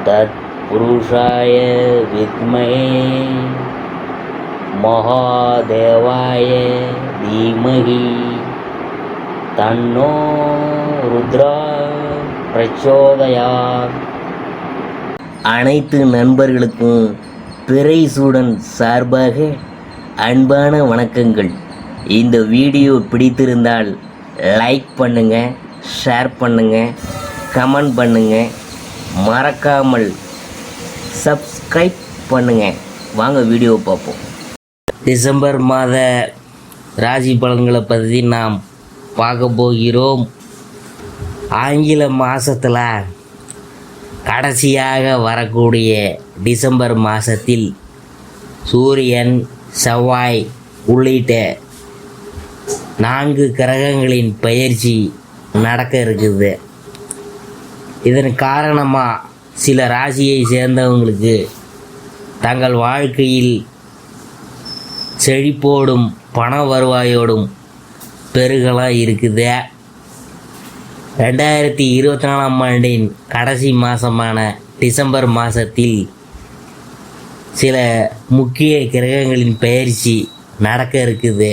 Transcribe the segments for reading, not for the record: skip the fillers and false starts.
तत्पुरुषाय विद्महे महादेवाय धीमहि तन्नो रुद्रा प्रचोदयात्. அனைத்து நண்பர்களுக்கும் பிறைசூடன் சார்பாக அன்பான வணக்கங்கள். இந்த வீடியோ பிடித்திருந்தால் லைக் பண்ணுங்கள், ஷேர் பண்ணுங்கள், கமெண்ட் பண்ணுங்கள், மறக்காமல் சப்ஸ்கிரைப் பண்ணுங்கள். வாங்க வீடியோ பார்ப்போம். டிசம்பர் மாத ராசி பலன்களை பற்றி நாம் பார்க்க போகிறோம். ஆங்கில மாதத்தில் கடைசியாக வரக்கூடிய டிசம்பர் மாதத்தில் சூரியன், செவ்வாய் உள்ளிட்ட 4 கிரகங்களின் பயிற்சி நடக்க இருக்குது. இதன் காரணமாக சில ராசியை சேர்ந்தவங்களுக்கு தங்கள் வாழ்க்கையில் செழிப்போடும் பண வருவாயோடும் பெருகலாம் இருக்குது. 2024ஆம் ஆண்டின் கடைசி மாதமான டிசம்பர் மாதத்தில் சில முக்கிய கிரகங்களின் பயிற்சி நடக்க இருக்குது.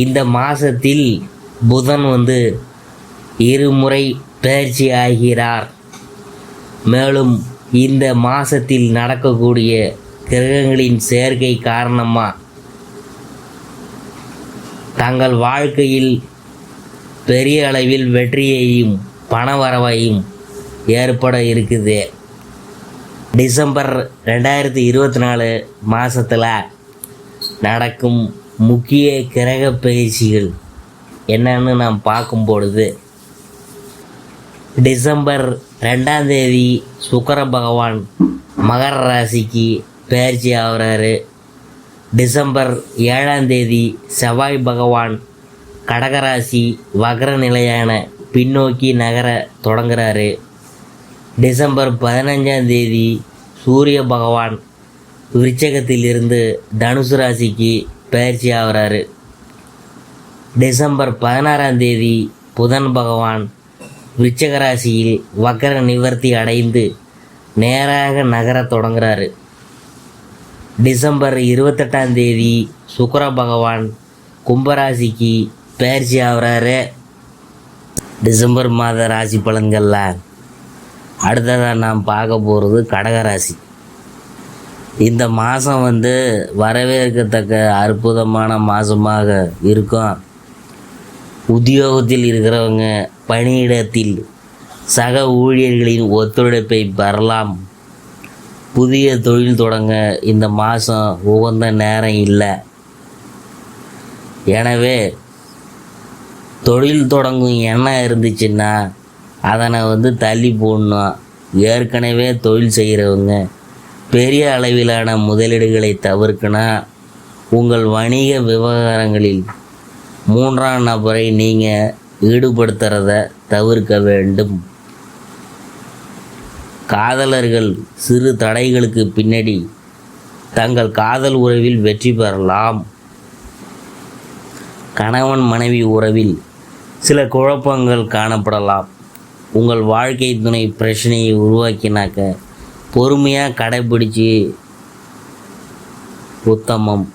இந்த மாதத்தில் புதன் இருமுறை பயிற்சி ஆகிறார். மேலும் இந்த மாதத்தில் நடக்கக்கூடிய கிரகங்களின் சேர்க்கை காரணமாக தங்கள் வாழ்க்கையில் பெரிய அளவில் வெற்றியையும் பணவரவையும் ஏற்பட இருக்குது. டிசம்பர் 2024 மாதத்தில் நடக்கும் முக்கிய கிரக பயிற்சிகள் என்னன்னு நாம் பார்க்கும் பொழுது, டிசம்பர் 2ஆம் தேதி சுக்கிர பகவான் மகர ராசிக்கு பயிற்சி ஆகிறாரு. டிசம்பர் 7ஆம் தேதி செவ்வாய் பகவான் கடகராசி வக்ர நிலையான பின்னோக்கி நகர தொடங்குறாரு. டிசம்பர் 15ஆம் தேதி சூரிய பகவான் விருச்சகத்திலிருந்து தனுசு ராசிக்கு பயிற்சி ஆகிறாரு. டிசம்பர் 16ஆம் தேதி புதன் பகவான் விருச்சக ராசியில் வக்ர நிவர்த்தி அடைந்து நேராக நகர தொடங்குறாரு. டிசம்பர் 28ஆம் தேதி சுக்கிர பகவான் கும்பராசிக்கு பயிற்சி ஆகிறாரு. டிசம்பர் மாத ராசி பலன்களில் அடுத்ததாக நாம் பார்க்க போகிறது கடகராசி. இந்த மாதம் வரவேற்கத்தக்க அற்புதமான மாதமாக இருக்கும். உத்தியோகத்தில் இருக்கிறவங்க பணியிடத்தில் சக ஊழியர்களின் ஒத்துழைப்பை பெறலாம். புதிய தொழில் தொடங்க இந்த மாதம் உகந்த நேரம் இல்லை. எனவே தொழில் தொடங்கும் எண்ணம் இருந்துச்சுன்னா அதனை தள்ளி போடணும். ஏற்கனவே தொழில் செய்கிறவங்க பெரிய அளவிலான முதலீடுகளை தவிர்க்கணும். உங்கள் வணிக விவகாரங்களில் 3ஆம் நபரை நீங்கள் ஈடுபடுத்துறத தவிர்க்க வேண்டும். காதலர்கள் சிறு தடைகளுக்கு பின்னாடி தங்கள் காதல் உறவில் வெற்றி பெறலாம். கணவன் மனைவி உறவில் சில குழப்பங்கள் காணப்படலாம். உங்கள் வாழ்க்கை துணை பிரச்சனையை உருவாக்கினாக்க பொறுமையாக கடைபிடிச்சு உத்தமம்.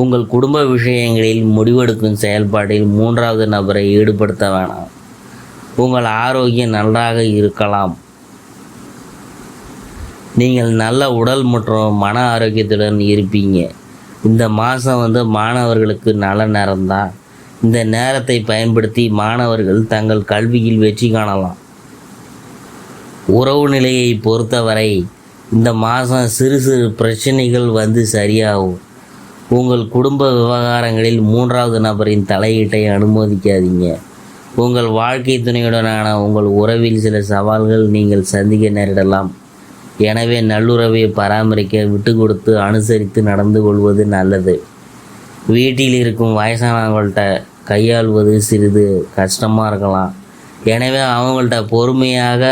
உங்கள் குடும்ப விஷயங்களில் முடிவெடுக்கும் செயல்பாட்டில் 3வது நபரை ஈடுபடுத்த வேணாம். உங்கள் ஆரோக்கியம் நன்றாக இருக்கலாம். நீங்கள் நல்ல உடல் மற்றும் மன ஆரோக்கியத்துடன் இருப்பீங்க. இந்த மாதம் மாணவர்களுக்கு நல்ல நேரம்தான். இந்த நேரத்தை பயன்படுத்தி மாணவர்கள் தங்கள் கல்வியில் வெற்றி காணலாம். உறவு நிலையை பொறுத்தவரை இந்த மாதம் சிறு சிறு பிரச்சனைகள் சரியாகும். உங்கள் குடும்ப விவகாரங்களில் 3வது நபரின் தலையீட்டை அனுமதிக்காதீங்க. உங்கள் வாழ்க்கை துணையுடனான உங்கள் உறவில் சில சவால்கள் நீங்கள் சந்திக்க நேரிடலாம். எனவே நல்லுறவை பராமரிக்க விட்டு கொடுத்து அனுசரித்து நடந்து கொள்வது நல்லது. வீட்டில் இருக்கும் வயசானவங்கள்ட்ட கையாள்வது சிறிது கஷ்டமாக இருக்கலாம். எனவே அவங்கள்ட்ட பொறுமையாக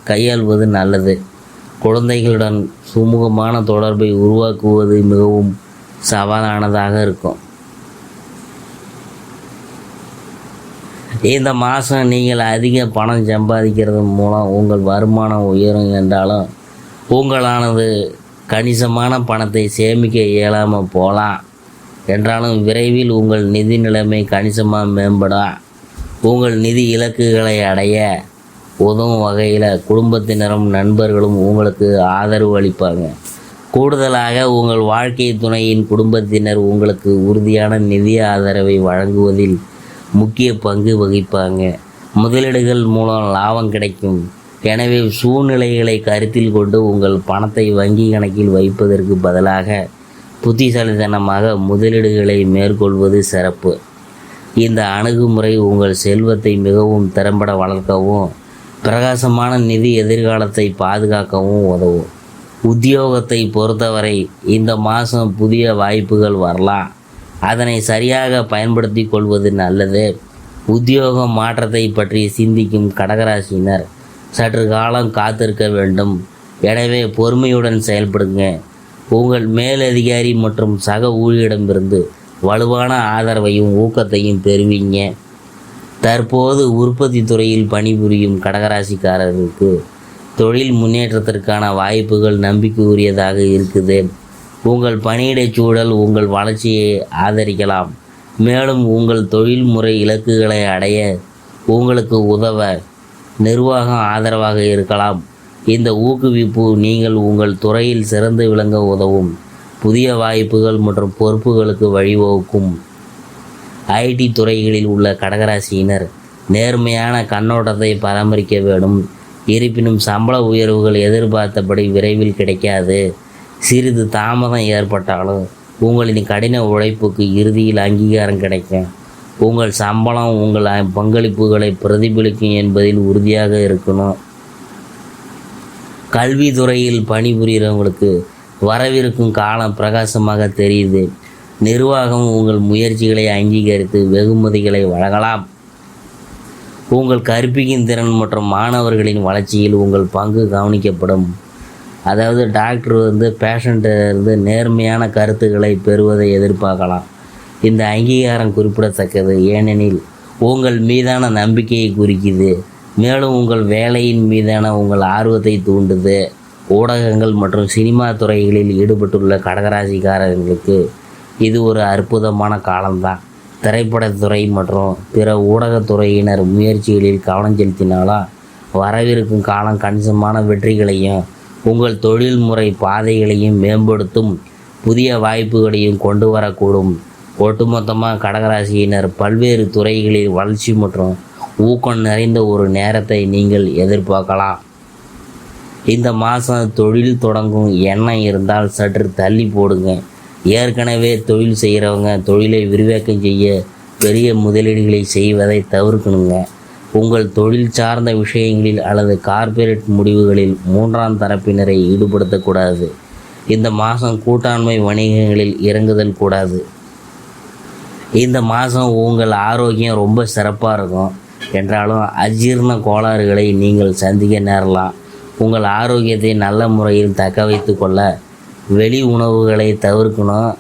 கையாள்வது நல்லது. குழந்தைகளுடன் சுமூகமான தொடர்பை உருவாக்குவது மிகவும் சவாலானதாக இருக்கும். இந்த மாதம் நீங்கள் அதிக பணம் சம்பாதிக்கிறது மூலம் உங்கள் வருமானம் உயரும் என்றாலும் உங்களானது கணிசமான பணத்தை சேமிக்க இயலாமல் போகலாம். என்றாலும் விரைவில் உங்கள் நிதி நிலைமை கணிசமாக மேம்படும். உங்கள் நிதி இலக்குகளை அடைய உதவும் வகையில் குடும்பத்தினரும் நண்பர்களும் உங்களுக்கு ஆதரவு அளிப்பாங்க. கூடுதலாக உங்கள் வாழ்க்கை துணையின் குடும்பத்தினர் உங்களுக்கு உறுதியான நிதி ஆதரவை வழங்குவதில் முக்கிய பங்கு வகிப்பாங்க. முதலீடுகள் மூலம் லாபம் கிடைக்கும். எனவே சூழ்நிலைகளை கருத்தில் கொண்டு உங்கள் பணத்தை வங்கி கணக்கில் வைப்பதற்கு பதிலாக புத்திசாலித்தனமாக முதலீடுகளை மேற்கொள்வது சிறப்பு. இந்த அணுகுமுறை உங்கள் செல்வத்தை மிகவும் திறம்பட வளர்க்கவும் பிரகாசமான நிதி எதிர்காலத்தை பாதுகாக்கவும் உதவும். உத்தியோகத்தை பொறுத்தவரை இந்த மாதம் புதிய வாய்ப்புகள் வரலாம். அதனை சரியாக பயன்படுத்தி கொள்வது நல்லது. உத்தியோக மாற்றத்தை பற்றி சிந்திக்கும் கடகராசினர் சற்று காலம் காத்திருக்க வேண்டும். எனவே பொறுமையுடன் செயல்படுங்க. உங்கள் மேலதிகாரி மற்றும் சக ஊழியரிடமிருந்து வலுவான ஆதரவையும் ஊக்கத்தையும் பெறுவீங்க. தற்போது உற்பத்தி துறையில் பணிபுரியும் கடகராசிக்காரர்களுக்கு தொழில் முன்னேற்றத்திற்கான வாய்ப்புகள் நம்பிக்கைக்குரியதாக இருக்குது. உங்கள் பணியிடை சூழல் உங்கள் வளர்ச்சியை ஆதரிக்கலாம். மேலும் உங்கள் தொழில்முறை இலக்குகளை அடைய உங்களுக்கு உதவ நிர்வாகம் ஆதரவாக இருக்கலாம். இந்த ஊக்குவிப்பு நீங்கள் உங்கள் துறையில் சிறந்து விளங்க உதவும். புதிய வாய்ப்புகள் மற்றும் பொறுப்புகளுக்கு வழிவகுக்கும். ஐடி துறைகளில் உள்ள கடகராசியினர் நேர்மையான கண்ணோட்டத்தை பராமரிக்க வேண்டும். இருப்பினும் சம்பள உயர்வுகள் எதிர்பார்த்தபடி விரைவில் கிடைக்காது. சிறிது தாமதம் ஏற்பட்டாலும் உங்களின் கடின உழைப்புக்கு இறுதியில் அங்கீகாரம் கிடைக்கும். உங்கள் சம்பளம் உங்கள் பங்களிப்புகளை பிரதிபலிக்கும் என்பதில் உறுதியாக இருக்கணும். கல்வித்துறையில் பணிபுரிகிறவங்களுக்கு வரவிருக்கும் காலம் பிரகாசமாக தெரியுது. நிர்வாகம் உங்கள் முயற்சிகளை அங்கீகரித்து வெகுமதிகளை வழங்கலாம். உங்கள் கற்பிக்கும் திறன் மற்றும் மாணவர்களின் வளர்ச்சியில் உங்கள் பங்கு கவனிக்கப்படும். அதாவது டாக்டர் பேஷண்ட்டு நேர்மையான கருத்துக்களை பெறுவதை எதிர்பார்க்கலாம். இந்த அங்கீகாரம் குறிப்பிடத்தக்கது, ஏனெனில் உங்கள் மீதான நம்பிக்கையை குறிக்குது. மேலும் உங்கள் வேலையின் மீதான உங்கள் ஆர்வத்தை தூண்டுது. ஊடகங்கள் மற்றும் சினிமா துறைகளில் ஈடுபட்டுள்ள கடகராசிக்காரர்களுக்கு இது ஒரு அற்புதமான காலம்தான். திரைப்படத்துறை மற்றும் பிற ஊடகத்துறையினர் முயற்சிகளில் கவனம் செலுத்தினாலும் வரவிருக்கும் காலம் கணிசமான வெற்றிகளையும் உங்கள் தொழில்முறை பாதைகளையும் மேம்படுத்தும் புதிய வாய்ப்புகளையும் கொண்டு வரக்கூடும். ஒட்டுமொத்தமாக கடகராசியினர் பல்வேறு துறைகளில் வளர்ச்சி மற்றும் ஊக்கம் நிறைந்த ஒரு நேரத்தை நீங்கள் எதிர்பார்க்கலாம். இந்த மாதம் தொழில் தொடங்கும் எண்ணம் இருந்தால் சற்று தள்ளி போடுங்க. ஏற்கனவே தொழில் செய்கிறவங்க தொழிலை விரிவாக்கம் செய்ய பெரிய முதலீடுகளை செய்வதை தவிர்க்கணுங்க. உங்கள் தொழில் சார்ந்த விஷயங்களில் அல்லது கார்ப்பரேட் முடிவுகளில் மூன்றாம் தரப்பினரை ஈடுபடுத்தக்கூடாது. இந்த மாதம் கூட்டாண்மை வணிகங்களில் இறங்குதல் கூடாது. இந்த மாதம் உங்கள் ஆரோக்கியம் ரொம்ப சிறப்பாக இருக்கும். என்றாலும் அஜீரண கோளாறுகளை நீங்கள் சந்திக்க நேரலாம். உங்கள் ஆரோக்கியத்தை நல்ல முறையில் தக்க வைத்து கொள்ள வெளி உணவுகளை தவிர்க்கணும்.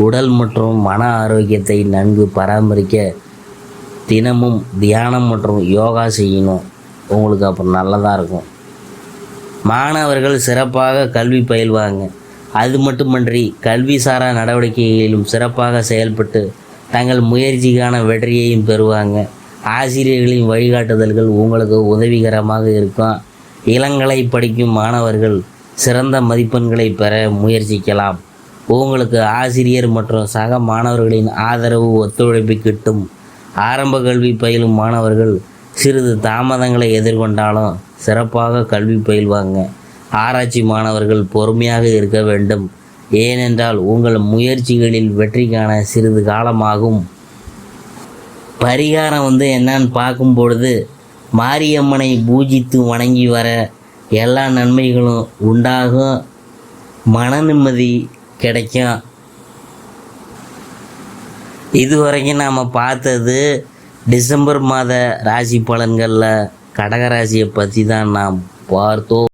உடல் மற்றும் மன ஆரோக்கியத்தை நன்கு பராமரிக்க தினமும் தியானம் மற்றும் யோகா செய்யணும். உங்களுக்கு அப்புறம் நல்லதாக இருக்கும். மாணவர்கள் சிறப்பாக கல்வி பயில்வாங்க. அது மட்டுமன்றி கல்வி சாரா நடவடிக்கைகளிலும் சிறப்பாக செயல்பட்டு தங்கள் முயற்சிக்கான வெற்றியையும் பெறுவாங்க. ஆசிரியர்களின் வழிகாட்டுதல்கள் உங்களுக்கு உதவிகரமாக இருக்கும். இளங்கலை படிக்கும் மாணவர்கள் சிறந்த மதிப்பெண்களை பெற முயற்சிக்கலாம். உங்களுக்கு ஆசிரியர் மற்றும் சக மாணவர்களின் ஆதரவு ஒத்துழைப்பு கிட்டும். ஆரம்ப கல்வி பயிலும் மாணவர்கள் சிறிது தாமதங்களை எதிர்கொண்டாலும் சிறப்பாக கல்வி பயில்வாங்க. ஆராய்ச்சி மாணவர்கள் பொறுமையாக இருக்க வேண்டும். ஏனென்றால் உங்கள் முயற்சிகளில் வெற்றி காண சிறிது காலமாகும். பரிகாரம் என்னன்னு பார்க்கும் பொழுது மாரியம்மனை பூஜித்து வணங்கி வர எல்லா நன்மைகளும் உண்டாகும். மன நிம்மதி கிடைக்கும். இதுவரைக்கும் நாம் பார்த்தது டிசம்பர் மாத ராசி பலன்களில் கடகராசியை பற்றி தான் நாம் பார்த்தோம்.